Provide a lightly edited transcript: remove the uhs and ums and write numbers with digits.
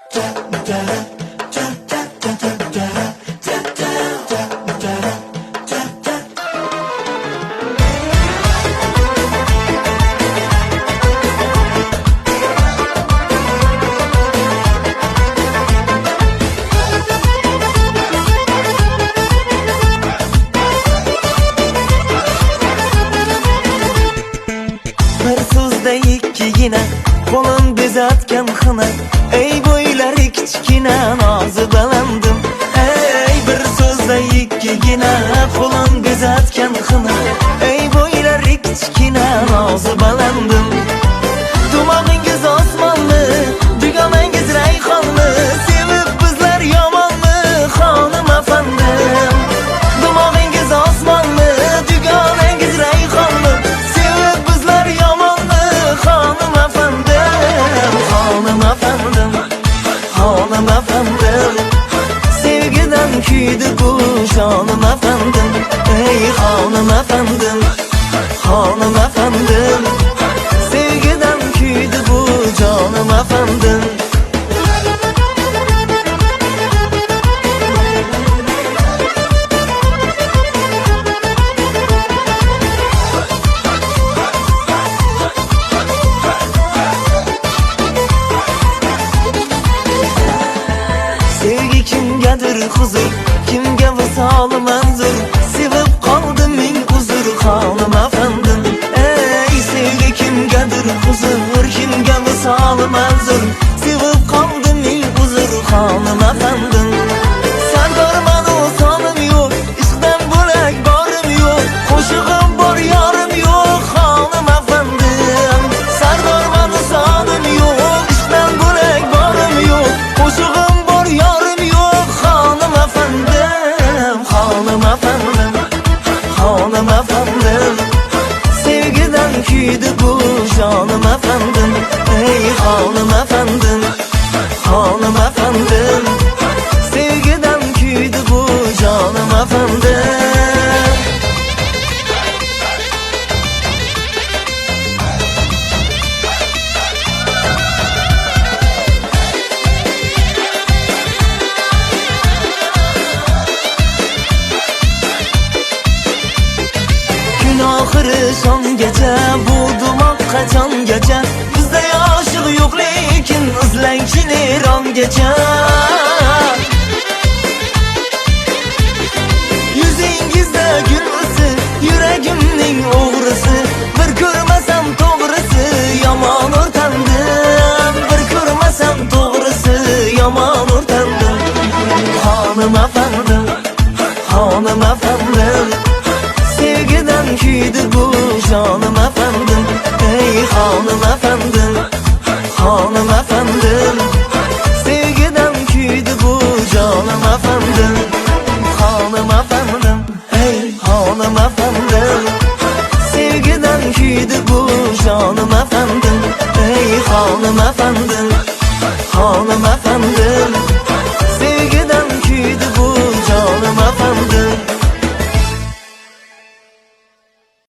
Bir so'zda ikkigina qo'lim bezatgan xina, ey bo'ylari kichkina nozi balandim. Ey bir so'zda ikkigina qo'lim bezatgan xina, ey bo'ylari kichkina nozi balandim. Dumog'ingiz osmonmi, dugonangiz rayhonmi, sevib bizlar yomonmi xonim afandim. Dumog'ingiz osmonmi, dugonangiz rayhonmi, sevib bizlar yomonmi xonim afandim. Xonim afandim, xonim afandim, sevgidan kuydi bu jonim afandim. Ey xonim afandim, xonim afandim, sevgidan kuydi bu jonim afandim. Sevgi kimgadir huzur, kimga visol manzur, sevib qoldim ming uzr xonim afandim. Ey sevgi kimgadir huzur, kimga visol manzur, sevib qoldim ming uzr xonim afandim. Sardorman o sonim yo'q, ishqdan bo'lak borim yo'q, qo'shig'im bor yorim yo'q xonim afandim. Sardorman o sonim yo'q, ishqdan bo'lak borim yo'q, qo'shig'im bor yorim yo'q xonim afandim. Xonim afandim, xonim afandim, sevgidan kuydi bu jonim afandim. Ey xonim afandim, xonim afandim, sevgidan kuydi bu jonim afandim. Gün oxiri shomgacha, bu dumoq qachongacha, bizda oshiq yo'q lekin izlang chinerongacha. Yuzingizda gulmisi, yuragimning o'g'risi, bir ko'rmasam to'g'risi yomon o'rtandim. Bir ko'rmasam to'g'risi yomon o'rtandim. Xonim afandim, xonim afandim, sevgidan kuydi bu jonim afandim. Ey xonim afandim, xonim afandim, sevgidan kuydi bu jonim afandim. Xonim afandim, ey xonim afandim, sevgidan kuydi bu jonim afandim. Ey xonim afandim, xonim afandim.